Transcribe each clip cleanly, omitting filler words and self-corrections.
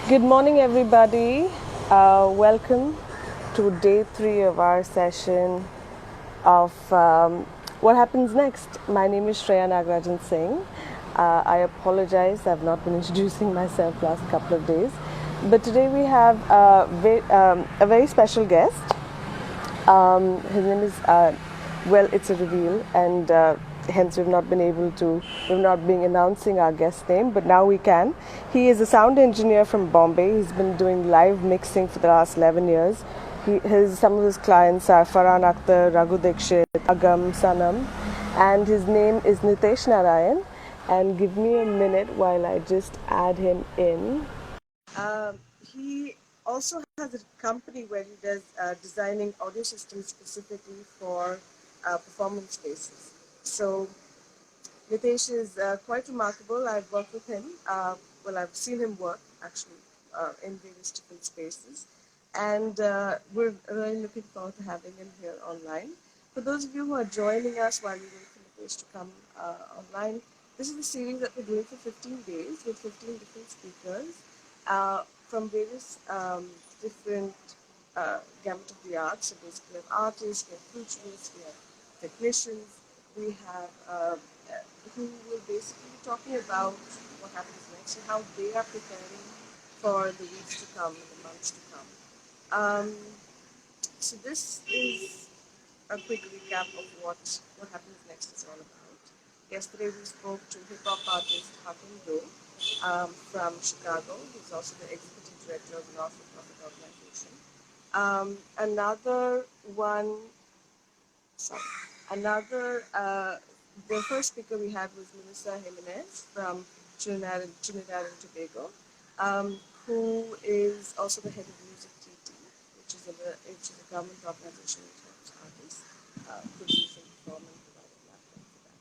Good morning, everybody. Welcome to day 3 of our session of What Happens Next. My name is Shreya Nagarajan Singh. I apologize, I've not been introducing myself last couple of days. But today we have a very special guest. His name is, it's a reveal, and hence we've not been announcing our guest name, but now we can. He is a sound engineer from Bombay. He's been doing live mixing for the last 11 years. Some of his clients are Farhan Akhtar, Raghu Dikshit, Agam, Sanam, and his name is Nitesh Narayan. And give me a minute while I just add him in. He also has a company where he does designing audio systems specifically for performance spaces. So Nitesh is quite remarkable. I've worked with him. I've seen him work actually in various different spaces, and we're really looking forward to having him here online. For those of you who are joining us while we wait for Nitesh to come online, this is a series that we're doing for 15 days with 15 different speakers from various different gamut of the arts. So basically, we have artists, we have futurists, we have technicians, we have who will basically be talking about what happens next and how they are preparing for the weeks to come and the months to come. So this is a quick recap of what happens next is all about. Yesterday we spoke to hip hop artist Hakim Do from Chicago. He's also the executive director of a not-for-profit organization. The first speaker we had was Melissa Jimenez from Trinidad and Tobago, who is also the head of Music TT, which is a government organization that helps artists produce and perform and provide a platform for that.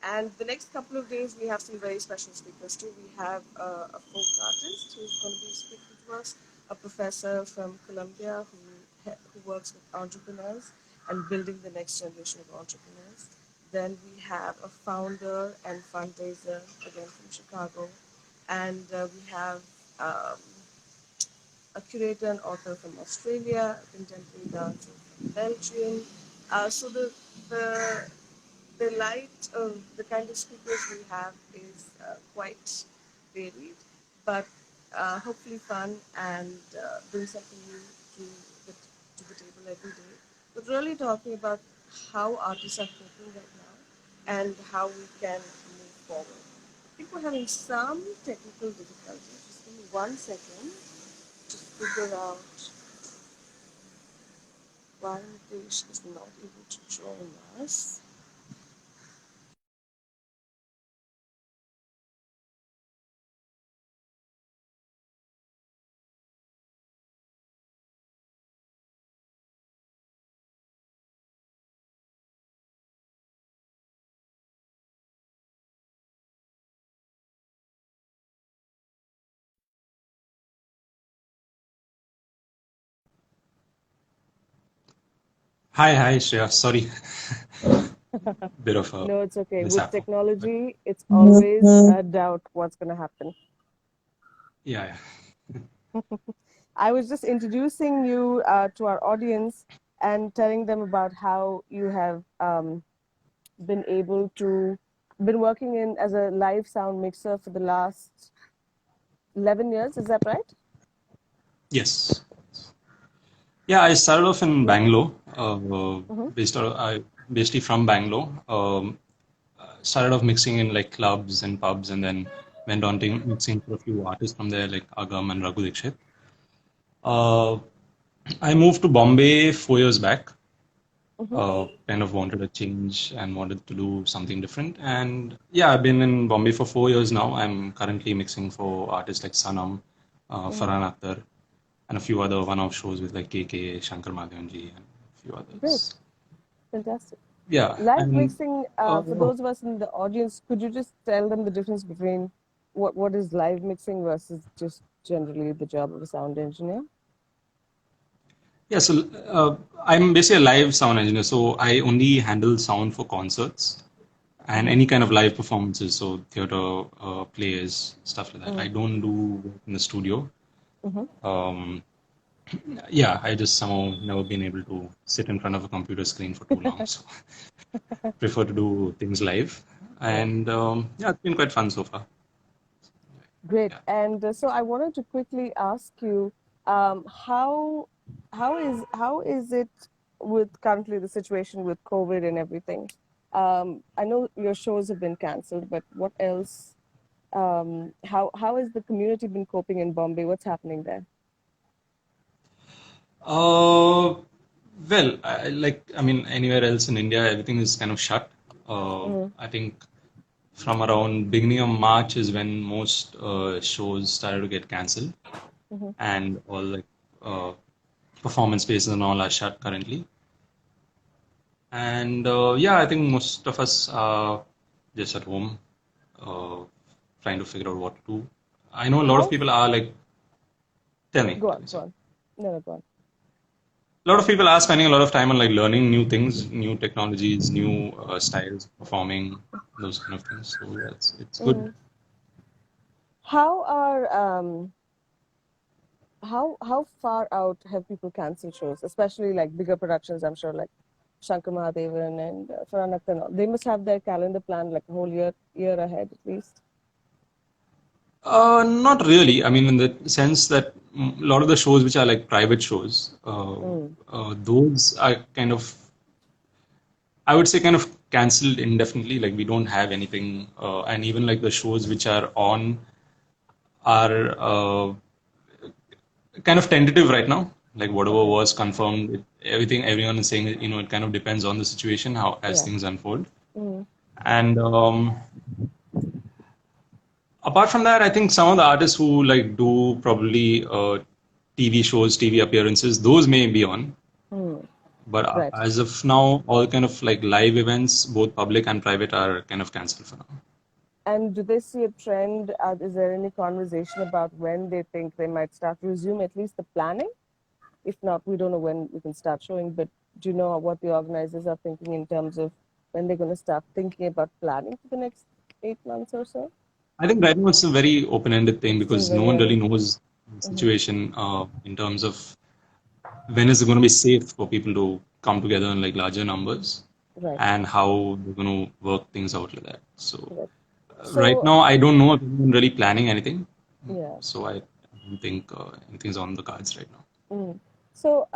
And the next couple of days, we have some very special speakers too. We have a folk artist who's going to be speaking to us, a professor from Columbia who works with entrepreneurs and building the next generation of entrepreneurs. Then we have a founder and fundraiser, again from Chicago. And we have a curator and author from Australia, a contemporary dancer from Belgium. So the light of the kind of speakers we have is quite varied, but hopefully fun and bring something new to the table every day. But really talking about how artists are coping right now and how we can move forward. I think we're having some technical difficulties. Just give me 1 second to figure out why Nitesh is not able to join us. Hi, Shreya. Sorry, bit of a No, it's okay. With mishap. But technology, it's always a doubt what's going to happen. yeah. I was just introducing you to our audience and telling them about how you have been been working in as a live sound mixer for the last 11 years. Is that right? Yes. Yeah, I started off in Yeah. Bangalore, Mm-hmm. basically from Bangalore. Started off mixing in like clubs and pubs, and then went on to mixing for a few artists from there, like Agam and Raghu Dikshit. Uh, I moved to Bombay 4 years back. Mm-hmm. Kind of wanted a change and wanted to do something different. And yeah, I've been in Bombay for 4 years now. I'm currently mixing for artists like Sanam, Mm-hmm. Farhan Akhtar, and a few other one-off shows with like KK, Shankar Madhavanji, and a few Great. others. Fantastic. Yeah, Live and mixing, uh, for those of us in the audience, could you just tell them the difference between what is live mixing versus just generally the job of a sound engineer? yeah, so I'm basically a live sound engineer, so I only handle sound for concerts and Mm-hmm. any kind of live performances, so theater, plays, stuff like that. I Mm-hmm. don't do work in the studio. Um, yeah, I just somehow never been able to sit in front of a computer screen for too long, so prefer to do things live. Right. And yeah, it's been quite fun so far. Great. Yeah. And so I wanted to quickly ask you, how how is it with currently the situation with COVID and everything? I know your shows have been cancelled, but what else? How has the community been coping in Bombay? What's happening there? Uh, well, I mean, anywhere else in India, everything is kind of shut. Mm, I think from around beginning of March is when most shows started to get cancelled, mhm. and all like uh, performance spaces and all are shut currently. And yeah, I think most of us are just at home, uh, trying to figure out what to do. I know a lot of How? people are like, Go tell on, me, go sorry. on. No, no, go on. A lot of people are spending a lot of time on like learning new things, new technologies, new styles of performing, those kind of things. So yeah, it's good. Mm. How are how far out have people cancelled shows, especially like bigger productions? I'm sure like Shankar Mahadevan and Farhan Akhtar and all. They must have their calendar planned like a whole year ahead at least. Not really. I mean, in the sense that a lot of the shows which are like private shows, Mm. those are kind of, I would say, kind of cancelled indefinitely. Like we don't have anything, and even like the shows which are on are kind of tentative right now. Like whatever Okay. was confirmed, everything everyone is saying, it kind of depends on the situation, how as Yeah. things unfold. Mm. And apart from that, I think some of the artists who like do probably TV shows, TV appearances, those may be on. Mm. But Right. as of now, all kind of like live events, both public and private, are kind of cancelled for now. And do they see a trend? Is there any conversation about when they think they might start resume at least the planning? If not, we don't know when we can start showing, but do you know what the organizers are thinking in terms of when they're going to start thinking about planning for the next 8 months or so? I think right now it's a very open-ended thing Still because no very one really early. knows the Hmm. situation in terms of when is it going to be safe for people to come together in like larger numbers Right. and how they're going to work things out like that. So Right. right So, now, I don't know if anyone really planning anything. yeah. So I don't think anything's on the cards right now. Mm. So,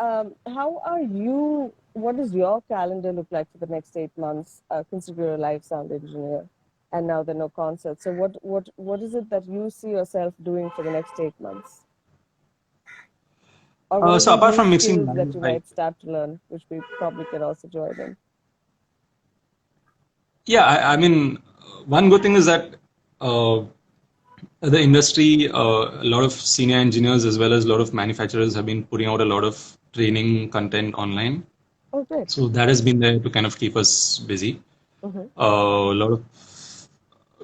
how are you? What does your calendar look like for the next 8 months? Consider you're a live sound engineer, and now there are no concerts. So, what is it that you see yourself doing for the next 8 months? Or what are So the apart new from mixing skills that live, you might start to learn, which we probably can also join in? yeah, I mean, one good thing is that uh, the industry, a lot of senior engineers as well as a lot of manufacturers have been putting out a lot of training content online. Oh, great. So that has been there to kind of keep us busy. Mm-hmm. A lot of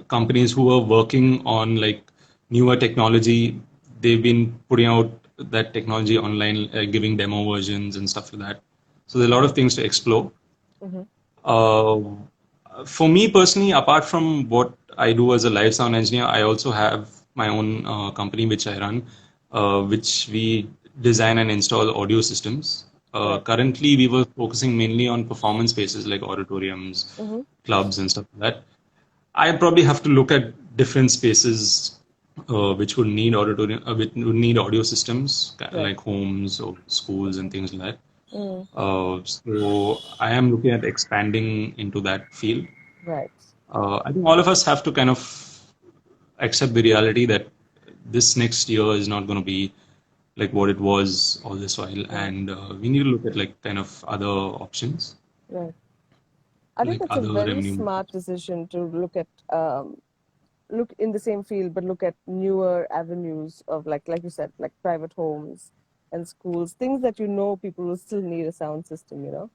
companies who are working on like newer technology, they've been putting out that technology online, giving demo versions and stuff like that. So there are a lot of Mm-hmm. things to explore. Mm-hmm. Uh, for me personally, apart from what I do as a live sound engineer, I also have my own company which I run, which we design and install audio systems. Right. Currently, we were focusing mainly on performance spaces like auditoriums, Mm-hmm. clubs, and stuff like that. I probably have to look at different spaces which would need auditorium, which would need audio systems Right. like homes or schools and things like that. Mm. So I am looking at expanding into that field. Right. I think all of us have to kind of accept the reality that this next year is not going to be like what it was all this while, Right. and we need to look at like kind of other options, Right. I think like that's a other very revenue. smart decision to look in the same field, but look at newer avenues of like you said, like private homes and schools, things that you know people will still need a sound system, you know.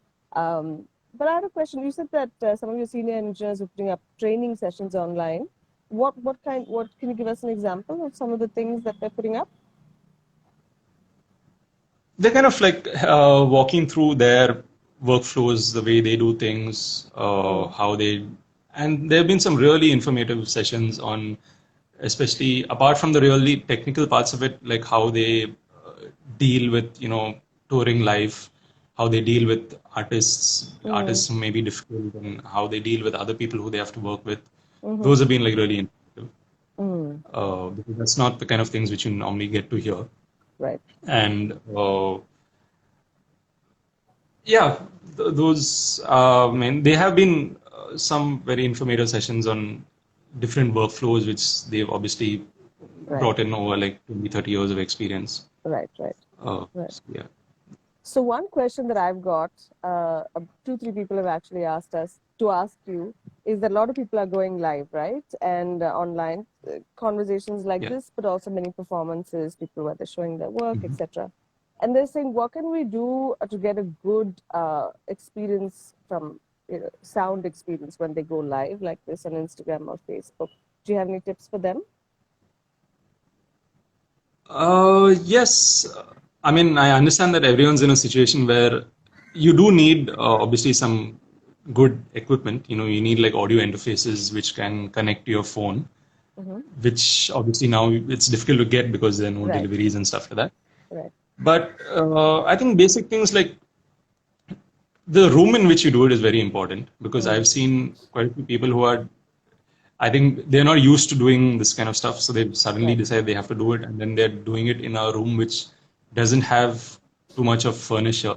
But I had a question. You said that some of your senior engineers are putting up training sessions online. What can you give us an example of some of the things that they're putting up? They're kind of like walking through their workflows, the way they do things, Mm, how they, and there have been some really informative sessions on especially apart from the really technical parts of it, like how they deal with, touring life, how they deal with artists who may be difficult, and how they deal with other people who they have to work with. Those have been like really informative. Because that's not the kind of things which you normally get to hear. Right. And yeah, those, they have been some very informative sessions on different workflows, which they've obviously brought in over like 20, 30 years of experience. Right. So, yeah. So one question that I've got, 2-3 people have actually asked us to ask you, is that a lot of people are going live, right? And online conversations like Yeah. this, but also many performances, people where they're showing their work, etc. And they're saying, what can we do to get a good experience from sound experience when they go live like this on Instagram or Facebook? Do you have any tips for them? Yes. I mean, I understand that everyone's in a situation where you do need obviously some good equipment. You need like audio interfaces which can connect to your phone, which obviously now it's difficult to get because there are no deliveries and stuff like that. Right. But I think basic things like the room in which you do it is very important, because I've seen quite a few people who are, I think they're not used to doing this kind of stuff, so they suddenly decide they have to do it, and then they're doing it in a room which doesn't have too much of furniture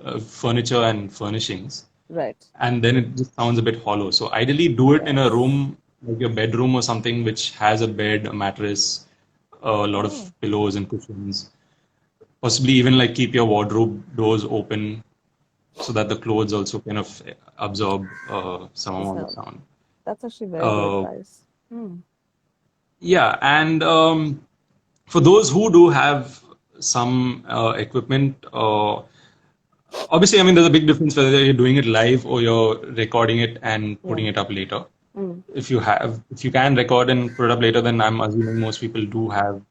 and furnishings. Right. And then it just sounds a bit hollow. So ideally, do it in a room like your bedroom or something, which has a bed, a mattress, a lot of pillows and cushions. Possibly even like keep your wardrobe doors open so that the clothes also kind of absorb some amount of sound. That's actually very good advice. Yeah, and for those who do have some equipment, obviously, I mean, there's a big difference whether you're doing it live or you're recording it and putting it up later. If you can record and put it up later, then I'm assuming most people do have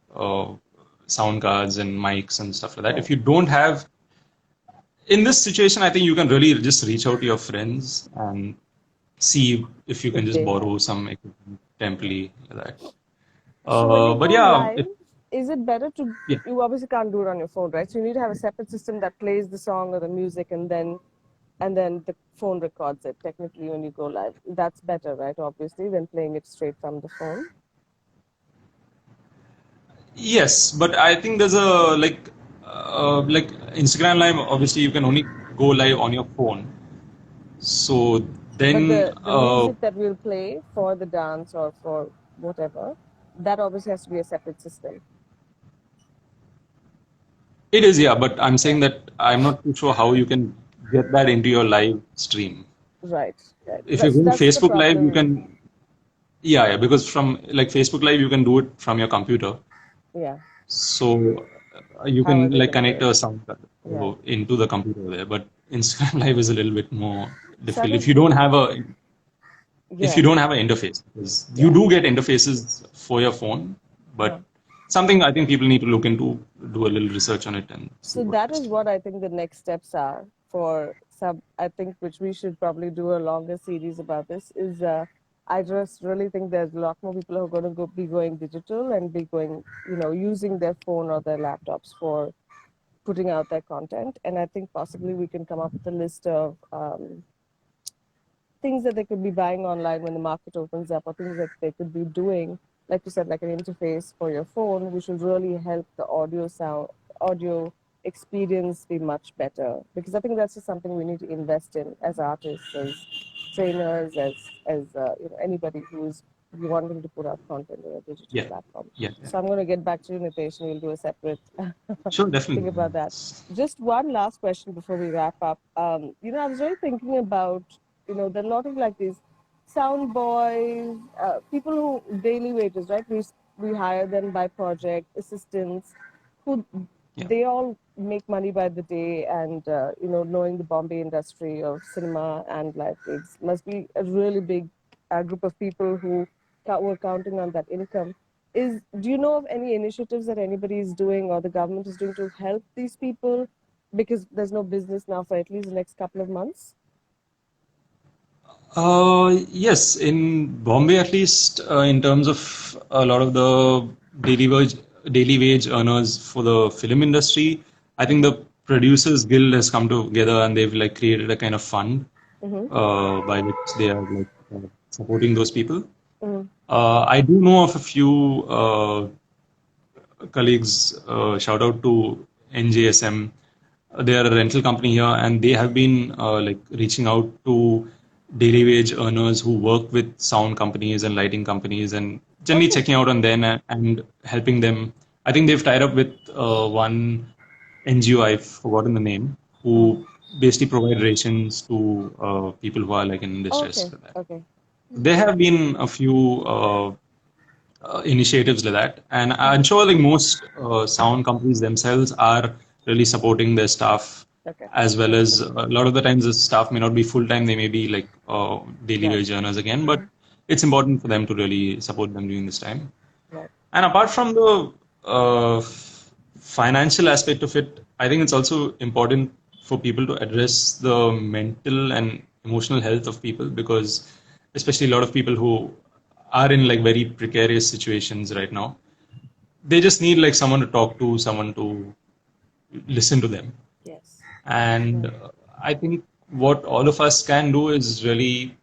sound cards and mics and stuff like that. If you don't have, in this situation, I think you can really just reach out to your friends and see if you can just borrow some equipment temporarily like that. So when you But go yeah, live, is it better to? Yeah. You obviously can't do it on your phone, right? So you need to have a separate system that plays the song or the music, and then the phone records it. Technically, when you go live, that's better, right? Obviously, than playing it straight from the phone. Yes, but I think there's a like Instagram Live. Obviously, you can only go live on your phone. So then, But the music that we'll play for the dance or for whatever, that obviously has to be a separate system. it is, yeah. But I'm saying that I'm not too sure how you can get that into your live stream. Right. If you're going Facebook Live, you can, yeah, because from like Facebook Live, you can do it from your computer. Yeah. So you can like connect a sound card into the computer there. But Instagram Live is a little bit more difficult if you don't have a interface, because you do get interfaces for your phone, but something I think people need to look into, do a little research on it. And so that is what I think the next steps are for some, I think, which we should probably do a longer series about this, is I just really think there's a lot more people who are going to be going digital and be going, using their phone or their laptops for putting out their content. And I think possibly we can come up with a list of things that they could be buying online when the market opens up, or things that they could be doing, like you said, like an interface for your phone, which will really help the audio experience be much better. Because I think that's just something we need to invest in as artists, as trainers, as anybody who's wanting to put out content on a digital platform. So I'm going to get back to you, Nitesh, and we'll do a separate thing about that. Just one last question before we wrap up. I was really thinking about, there are a lot of like these sound boys, people who daily wages, right? We hire them by project, assistants, who they all make money by the day, and knowing the Bombay industry of cinema and live gigs must be a really big group of people who were counting on that income. Do you know of any initiatives that anybody is doing or the government is doing to help these people, because there's no business now for at least the next couple of months? Yes, in Bombay at least, in terms of a lot of the daily wage earners for the film industry, I think the Producers Guild has come together and they've like created a kind of fund Mm-hmm. by which they are like supporting those people. Mm-hmm. I do know of a few colleagues. Shout out to NJSM. They are a rental company here, and they have been like reaching out to daily wage earners who work with sound companies and lighting companies, and generally Okay. checking out on them and helping them. I think they've tied up with one NGO. I've forgotten the name, Mm. who basically provide rations to people who are like in distress Okay. for that. Okay. There have been a few initiatives like that. And I'm Mm. sure like most sound companies themselves are really supporting their staff Okay. as well That's as good. a lot of the times the staff may not be full time, they may be like daily Right. wage earners again, but it's important for them to really support them during this time. Right. And apart from the financial aspect of it, I think it's also important for people to address the mental and emotional health of people because, especially a lot of people who are in like very precarious situations right now, they just need like someone to talk to, someone to listen to them. Yes. And Right. I think what all of us can do is really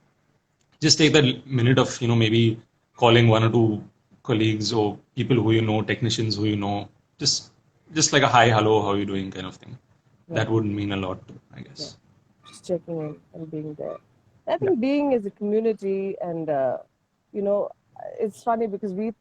just take that minute of maybe calling one or two colleagues or people who you know, technicians who you know, just just like a hi, hello, how are you doing kind of thing. That Right. would mean a lot, I Yeah. guess. Just checking in and being there. I Yeah, think being as a community and you know, it's funny because we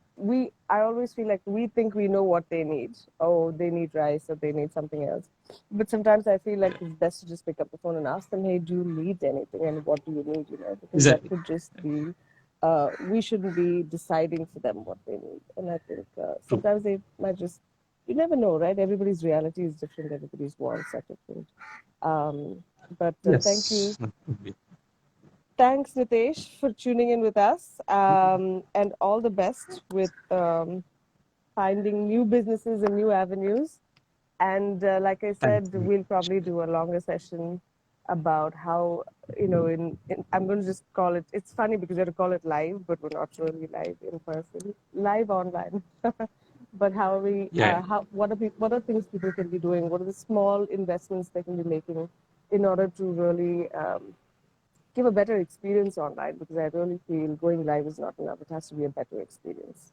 I always feel like we think we know what they need. Oh, they need rice or they need something else. But sometimes I feel like it's best to just pick up the phone and ask them, hey, do you need anything and what do you need? Because that exactly. could just be we shouldn't be deciding for them what they need. And I think True. sometimes they might just you never know, right? Everybody's reality is different, everybody's wants are different. Um, but thank you. Yes. That would be. Thanks, Nitesh, for tuning in with us. And all the best with finding new businesses and new avenues. And like I Thanks. said, we'll probably do a longer session about how, I'm going to just call it, it's funny because you have to call it live, but we're not really live in person, live online. But how are we, Yeah. what are things people can be doing? What are the small investments they can be making in order to really give a better experience online? Because I really feel going live is not enough. It has to be a better experience.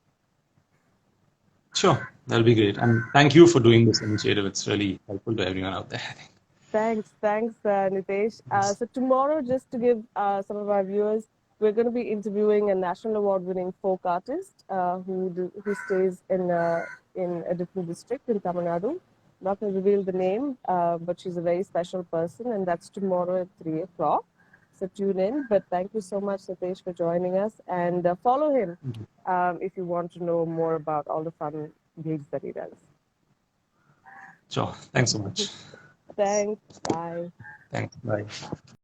Sure. That'll be great. And thank you for doing this initiative. It's really helpful to everyone out there, I think. Thanks, Nitesh. Yes. So tomorrow, just to give some of our viewers, we're going to be interviewing a national award-winning folk artist who stays in a different district in Tamil Nadu. Not going to reveal the name, but she's a very special person, and that's tomorrow at 3 o'clock. So tune in. But thank you so much, Nitesh, for joining us, and follow him if you want to know more about all the fun gigs that he does. Sure. Thanks so much. Thanks. Bye. Thanks. Bye.